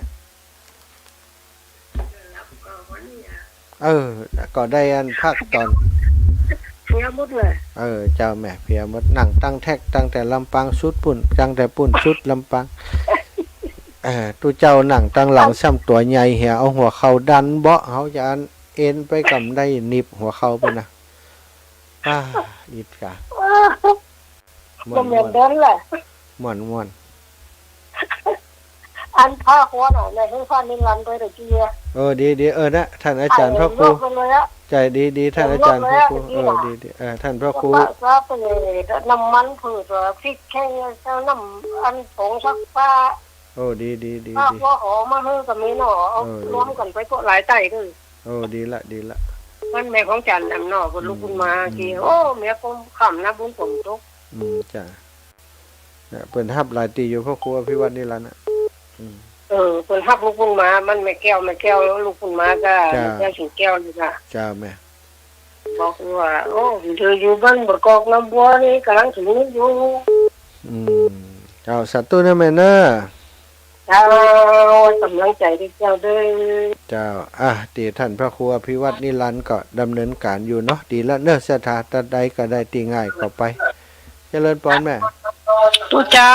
ก็ได้อันพักตอนเพียหมดเลยเจ้าแม่เพียหมดหนังตั้งแท็กตั้งแต่ลำปางชุดปุ่นตั้งแต่ปุ่นชุดลำปางตูเจ้าหนังตั้งหลังซ้ำตัวใหญ่เหี่ยเอาหัวเข่าดันเบาะเขาจะเอ็นไปกับได้นิบหัวเข่าไปนะอิดกะม่วนเดินแหละม่วนอันผ้าหัวหน่อยในให้ฟ้านิรันดร์ไปตะกี้ดีนะท่านอาจารย์พระครูใจดีท่านอาจารย์พระครูดีท่านพระครูว่าไปเลยน้ำมันผืดพริกแค่เจ้าน้ำอันผงชักฟ้าดีว่าหอมาเฮือกับมีหน่อเอารวมกันไปพวกหลายไต่ด้วยดีละมันแม่ของจันนำหน่อคนลูกคุณมาทีแม่ผมขำนะบุญผมทุกจ้ะเปิดทับหลายตีอยู่พ่อครูอภิวัตนี่ละนะเปิดทับลูกคุณมามันแม่แก้วลูกคุณมาก็แก้วสิงแก้วนี่ค่ะจ้าแม่บอกว่าเธออยู่บ้านบกอกน้ำบัวนี่กำลังถึงอยู่เจ้าสัตว์ตัวนี่แม่เนอะเจ้ากำลังใจที่เจ้าด้วยเจ้าตีท่านพระครูอภิวัตนิรันดร์ก็ดำเนินการอยู่เนาะดีละเนอะสถาตัดใดก็ได้ตีง่ายเข้าไปเจริญปอนแม่ตัวเจ้า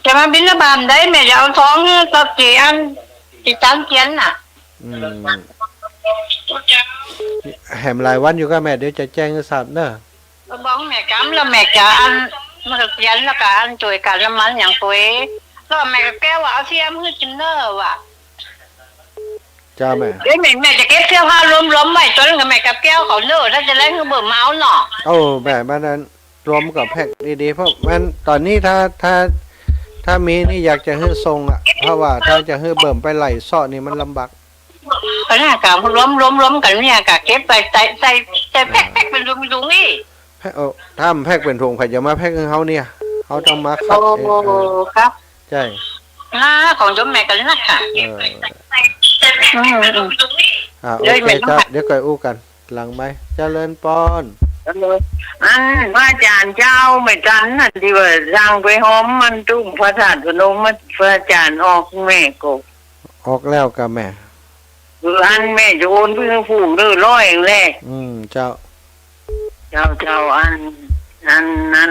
จะมาบินบานได้แม่จะเอาท้องตัดกี่อันติดตั้งเกียนน่ะแหมหลายวันอยู่ก็แม่เดี๋ยวจะแจ้งให้ทราบเนอะบอกแม่กำแล้วแม่จะอันมันเกียนแล้วก็อันช่วยกันน้ำมันอย่างตัวแล้วแม่ก็แก้วว่าเอาเสียมือจินเนอร์ว่ะจ้าแม่เดี๋ยวแม่จะเก็บเสื้อผ้าล้มๆไว้จนกับแม่กับแก้วเขาเนอร์ถ้าจะเล่นก็เบื่อเมาส์หน่อแม่บ้านนั้นรวมกับแพ็กดีๆเพราะมันตอนนี้ถ้ามีนี่อยากจะให้ทรงเพราะว่าถ้าจะให้เบิ่มไปไหลซ่อนี่มันลำบากก็น่ากะล้มกันเนี่ยกะเก็บไปใส่แพ็กเป็นลุงนี่ถ้าแพ็กเป็นถุงใครจะมาแพ็กให้เขาเนี่ยเขาต้องมาคัดครับใช่ของโยมแม่กันนะค่ะโอเคจ้าเดี๋ยวก่อยอู้กันหลังไหมเจริญปอนว่าอาจารย์เจ้าไม่จันน่ะที่ว่าร่างไปหอมมันตุ้มพระธาตุพนมมันพระอาจารย์ออกแม่กบออกแล้วกับแม่อันแม่จะโอนเพื่อผูกด้วยร้อยแรกเจ้าอั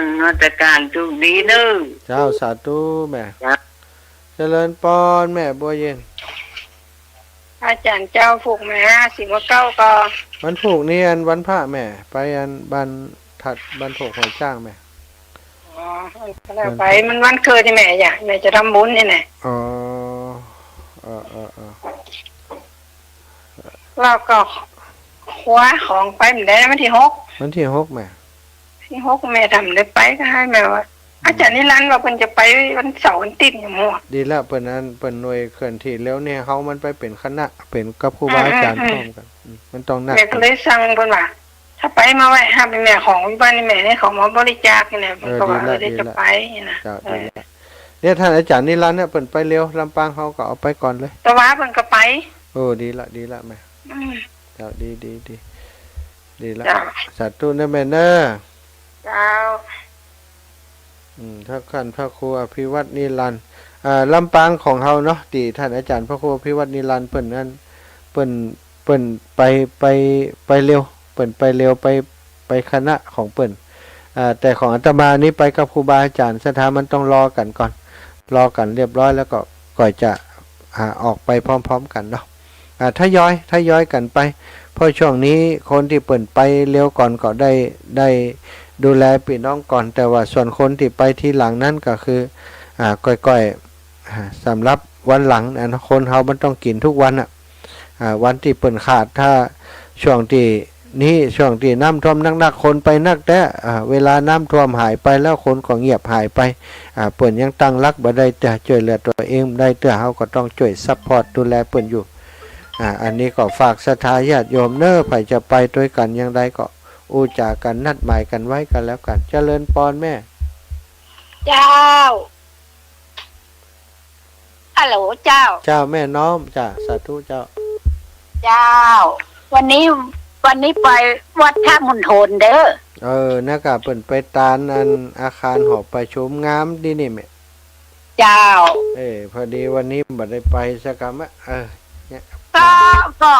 นวัตการจุดดีเด้อเจ้าสาธุแม่เจริญปอนแม่บัวเย็นอาจารย์เจ้าผูกแม่59ก็วันผูกนี่อันวันพระแม่ไปอันบันถัดบันผูกหัวจ้างแม่แล้วไปมันวันเกิดที่แม่จ้ะแม่จะทำบุญนี่แหละเราก็คว้าของไปเหมือนได้วันที่6แม่ที่6แม่ทำได้ไปก็ให้แม่ว่าอาจารย์นิรันดร์ว่าเพิ่นจะไปวันเสาร์วันติดอยู่หมู่ดีแล้วเพิ่นนั้นเพิ่นหน่วยเคลื่อนที่แล้วเนี่ยเฮามันไปเป็นคณะเป็นกับครูบาอาจารย์พร้อมกันมันต้องนัดแม่ก็เลยสั่งเพิ่นว่าถ้าไปมาไว้ให้แม่ของบ้านนี่แม่นี่ของมาบริจาคนี่แหละเพิ่นก็ว่าได้จะไปนะเนี่ยท่านอาจารย์นิรันดร์เนี่ยเพิ่นไปเร็วลำปางเฮาก็เอาไปก่อนเลยแต่ว่าเพิ่นก็ไปดีละแม่เจ้าดีละสาธุนะแม่เด้อเจ้าถ้าขันพระครูอภิวัตนิรันดร์ลำปางของเฮาเนาะตีท่านอาจารย์พระครูอภิวัตนิรันดร์เพิ่นนั้นเปิ้นไปเร็วเปิ้นไปเร็วไปคณะของเปิ้นแต่ของอาตมานี้ไปกับครูบาอาจารย์สถามันต้องรอกันก่อนรอกันเรียบร้อยแล้วก็ก่อยจะออกไปพร้อมๆกันเนาะถ้าย้อยกันไปเพราะช่วงนี้คนที่เปิ้นไปเร็วก่อนก็ได้ดูแลพี่น้องก่อนแต่ว่าส่วนคนที่ไปที่หลังนั้นก็คือก้อยๆสำหรับวันหลังคนเฮามันต้องกินทุกวัน วันที่เปิ่นขาดถ้าช่วงที่นี้ช่วงที่น้ำท่วมนักๆคนไปนักแต่เวลาน้ำท่วมหายไปแล้วคนก็เงียบหายไปเปิ่นยังตั้งรักบ่ได้แต่ช่วยเหลือตัวเองได้แต่เฮาก็ต้องช่วยซัพพอร์ตดูแลเปิ่นอยู่อันนี้ก็ฝากศรัทธาญาติโยมเน้อไผจะไปด้วยกันอย่างใดก็อูจากันนัดหมายกันไว้กันแล้วกันเจริญพรแม่เจ้าฮัลโหลเจ้าแม่น้อมจ้าสาธุเจ้าวันนี้ไปวัดท่ามณฑลเด้อนะครับเปิ่นไปตานอันอาคารหอประชุมงามดีนี่แม่เจ้าพอดีวันนี้บ่ได้ไปสักกะมะก็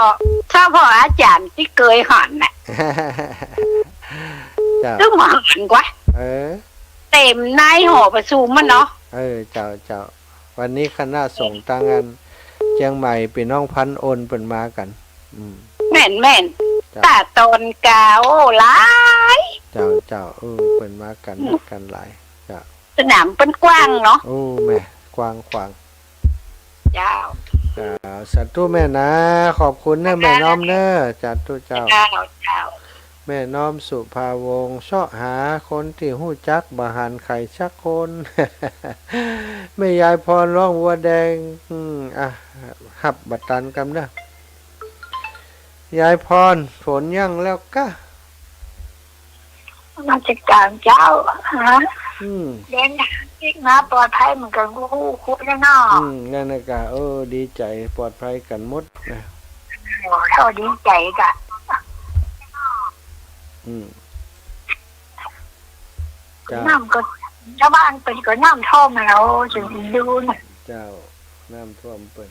ถ้าพออาจารย์ที่เคยหันน่ะซึ่งมาหันกว่าเต็มในหอประชุมมันเนาะเจ้าวันนี้คณะสงฆ์ต่างกันเชียงใหม่พี่น้องพันโอนเปิ่นมากันแม่นตาตนกาโอ้หลายเจ้าเปิ่นมากันหลายเจ้าสนามเป็นกว้างเนาะแม่กว้างเจ้าสาธุแม่นะขอบคุณนะแม่น้อมเน้อจัดตุเจ้าแม่น้อมสุภาวงศ์เสาะหาคนที่หู้จักบาหันไข่ชักคนแม่ยายพรร้องวัวแดงหับบัตตันกำเด้อยายพรฝนยั่งแล้วก็ราชการเจ้าเดินทางอีกนะปลอดภัยเหมือนกันคู่แน่นอนนั่นนะกะดีใจปลอดภัยกันหมดนะเท่าดีใจกะน้ำก็ชาวบ้านเป็นก็น้ำท่วมแล้วจึงดูนะเจ้าน้ำท่วมเป็น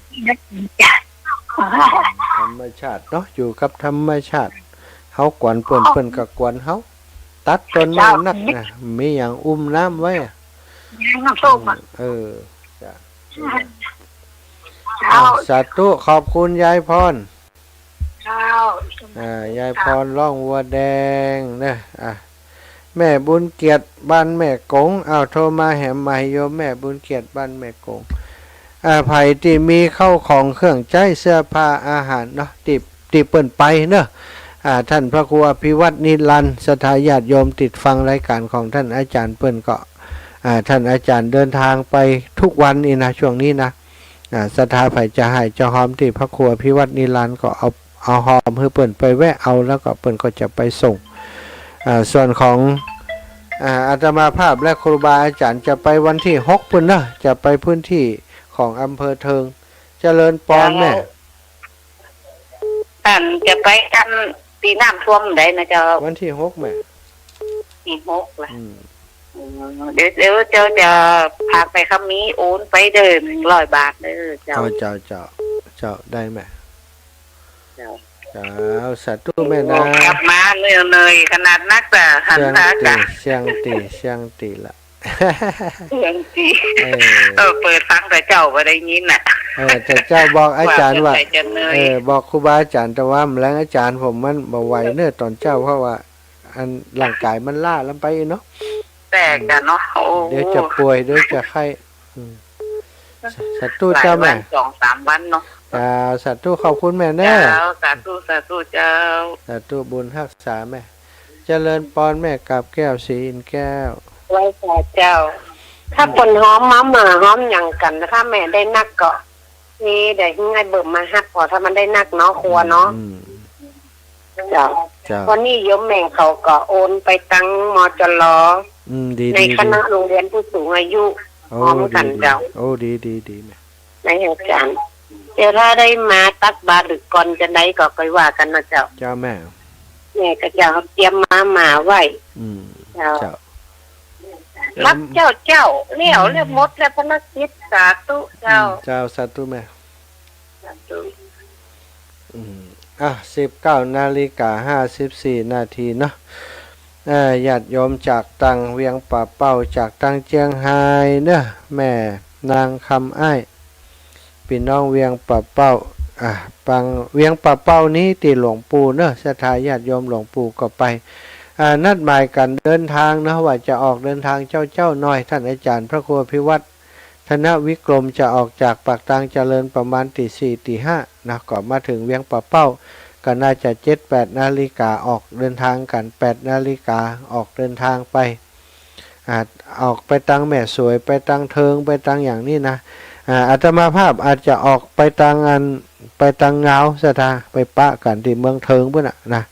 ธรรมชาติเนาะอยู่กับธรรมชาติเฮากวนเปิ้นกับกวนเฮาตัดต้นไม้นักนะมีอย่างน้ำไว้น้ำส้มสาธุขอบคุณยายพรยายพรร่องวัวแดงนะแม่บุญเกียรติบ้านแม่กงโทรมาแหมใหม่โยมแม่บุญเกียรติบ้านแม่กงไผ่ที่มีเข้าของเครื่องใช้เสื้อผ้าอาหารเนาะติเปิ่นไปเนาะท่านพระครูอภิวัตนิรันดร์ศรัทธาญาติโยมติดฟังรายการของท่านอาจารย์เปิ่นก็ท่านอาจารย์เดินทางไปทุกวันนี่นะช่วงนี้นะศรัทธาไผ่จะให้เจ้าหอมที่พระครูอภิวัตนิรันดร์ก็เอาหอมเพื่อเปิ่นไปแวะเอาแล้วก็เปิ่นก็จะไปส่งส่วนของอาตมาภาพและครูบาอาจารย์จะไปวันที่6ปุ่นนะจะไปพื้นที่ของอำเภอเทิงเจริญปอนแม่จะไปกันตีน้ำท่วมได้นะเจ้าวันที่6แม่ที่6ล่ะเดี๋ยวเจ้าจะพาไปคำนี้โอนไปเดิน100 บาทเด้อเจ้าได้แม่เจ้าสาธุแม่นะกลับมาเหนื่อยขนาดนักแต่หันตาจ้ะเชียงตีละเชียงตีเปิดฟังแต่เจ้าบ่ได้ยินน่ะแต่เจ้าบอกอาจารย์ว่าบอกครูบาอาจารย์แต่ว่าแล้วอาจารย์ผมมันบ่ไหวเน้อตอนเจ้าเพราะว่าอันร่างกายมันล้าลงไปเนาะแต่กันเนาะเดี๋ยวจะป่วยเดี๋ยวจะไข้สาธุเจ้าแม่2-3 วันเนาะสาธุขอบคุณแม่แน่สาธุเจ้าสาธุบุญรักษาแม่เจริญปอนแม่กับแก้วสีอินแก้วไว้ค่ะเจ้าถ้าคนหอมมาหอมอย่างกันถ้าแม่ได้นักก็นี่ได้ง่ายเบิ่มมาฮักพอถ้ามันได้นักเนาะครัวเนาะเจ้าวันนี้ยมแม่เขาก็โอนไปตั้งมจลในคณะโรงเรียนผู้สูงอายุพร้อมกันเจ้าดีแม่ในอาจารย์เดี๋ยวถ้าได้มาตักบาตรหรือก่อนจะได้ก็ไปว่ากันนะเจ้าแม่ก็จะเตรียมมาไว้เจ้ารับเจ้าเลี้ยวมดแล้วพนักกิจสาธุเจ้าสาธุแม่19:54 นาทีเนาะญาติโยมจากตังเวียงป่าเป้าจากตังเจียงไฮ้เนาะแม่นางคำอ้ายพี่น้องเวียงป่าเป้าปังเวียงป่าเป้านี้ติหลวงปู่เนาะศรัทธาญาติโยมหลวงปู่ก็ไปนัดหมายกันเดินทางนะว่าจะออกเดินทางเจ้าน้อยท่านอาจารย์พระครูอภิวัตร คณะวิกรมจะออกจากปากทางเจริญประมาณตีสี่ตีห้านะก็มาถึงเวียงป่าเป้าก็น่าจะ7-8 นาฬิกาออกเดินทางกัน8 นาฬิกาออกเดินทางไปออกไปตังแม่สวยไปตังเทิงไปตังอย่างนี้นะอาตมาภาพอาจจะออกไปตังไปตังเงาสถาไปปะกันที่เมืองเทิงเพื่อนนะ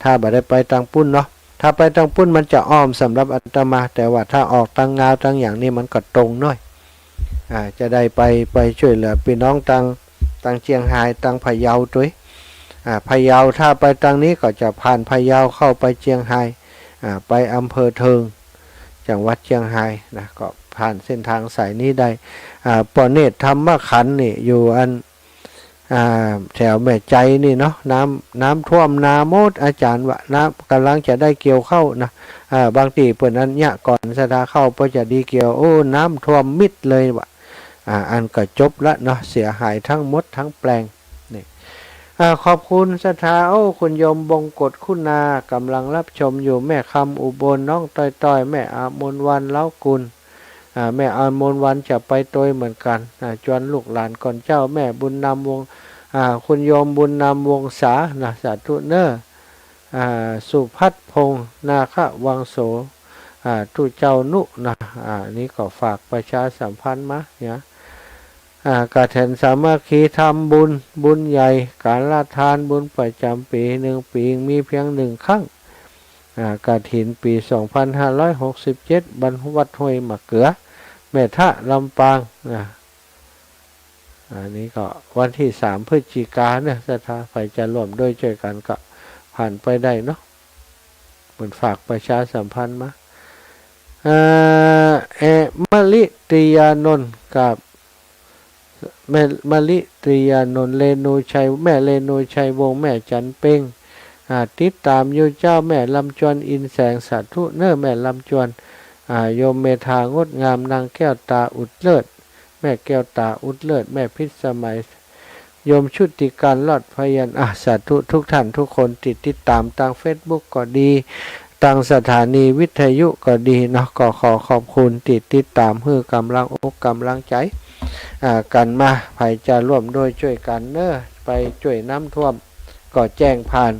ถ้าบ่ได้ไปตังปุ้นเนาะถ้าไปตังปุ้นมันจะอ้อมสำหรับอาตมาแต่ว่าถ้าออกตังเงาตังอย่างนี้มันก็ตรงน้อยจะได้ไปช่วยเหลือพี่น้องตังเชียงรายตังพะเยาด้วยพะเยาถ้าไปตังนี้ก็จะผ่านพะเยาเข้าไปเชียงรายไปอำเภอเทิงจังหวัดเชียงรายนะก็ผ่านเส้นทางสายนี้ได้ปอเนตรธรรมขันธ์นี่อยู่แถวแม่ใจนี่เนาะน้ำท่วมนาโมดอาจารย์ว่าน้ำกำลังจะได้เกี่ยวเข้านะบางทีเปิดอันเนี้ยก่อนสถาเข้าก็จะดีเกี่ยวโอ้น้ำท่วมมิดเลยว่ะอันก็จบละเนาะเสียหายทั้งหมดทั้งแปลงนี่ขอบคุณสถาโอ้คุณโยมบงกฎคุณากำลังรับชมอยู่แม่คำอุบลน้องต้อยแม่อามนวันเล้ากุลแม่อามนวันจะไปตัวเหมือนกันจวนลูกหลานก่อนเจ้าแม่บุญนำวงคุณโยมบุญนำวงศานะสาธุเนอสุพัฒพงษ์นาควังโสทุเจ้านุนะนี่ก็ฝากประชาสัมพันธ์มาเนี่ยกฐินสามัคคีทำบุญใหญ่การละทานบุญประจำปี1 ปีมีเพียง1 ครั้งกฐินปี2567บรรพวัดห้วยมะเกือแม่ทะลำปางอันนี้ก็วันที่3 พฤศจิกายนเนี่ยศรัทธาใครจะร่วมด้วยช่วยกันก็ผ่านไปได้เนาะเหมือนฝากประชาสัมพันธ์มามะลิตรียานนท์กับแม่มะลิตรียานนท์เลนูชัยแม่เลนูชัยวงแม่จันเป้งติดตามอยู่เจ้าแม่ลำจวนอินแสงสาธุเนอแม่ลำจวนโยมเมธางดงามนางแก้วตาอุดเลิศแม่แก้วตาอุดเลิศแม่พิสมัยโยมชุติการลอดพยัญสาธุทุกท่านทุกคนติดตามทาง Facebook ก็ดีทางสถานีวิทยุก็ดีเนาะก็ขอขอบคุณติดตามให้กำลังอกกำลังใจกันมาใครจะร่วมด้วยช่วยกันเนอไปช่วยน้ำท่วมก็แจ้งผ่าน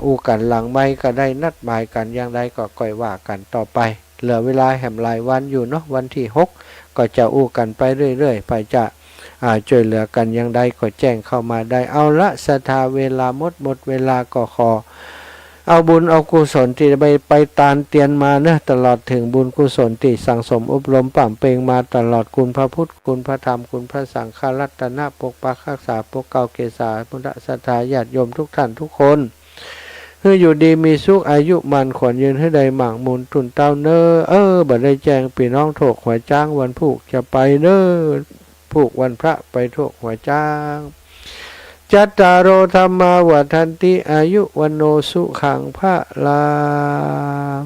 อู้กันหลังไม่ก็ได้นัดหมายกันอย่างไรก็ก่อยว่ากันต่อไปเหลือเวลาแหมหลายวันอยู่เนาะวันที่6ก็จะอู้กันไปเรื่อยๆไปจะช่วยเหลือกันอย่างใดก็แจ้งเข้ามาได้เอาละศรัทธาเวลาหมดเวลาก็ขอเอาบุญเอากุศลที่ไปตานเตียนมาเนะตลอดถึงบุญกุศลที่สั่งสมอบรมปั่มเปงมาตลอดคุณพระพุทธคุณพระธรรมคุณพระสังฆรัตนะปกปักรักษาปกเก่าเกษาพุทธศรัทธาญาติโยมทุกท่านทุกคนให้อยู่ดีมีสุขอายุมันขวัญยืนให้ได้หมางมุนตุนเต้าเนอบัดได้แจ้งพี่น้องโถกหัวจ้างวันผูกจะไปเนอผูกวันพระไปโถกหัวจ้างจัตตารโอธรรมาวัฏันติอายุวันโนสุขังพระลัง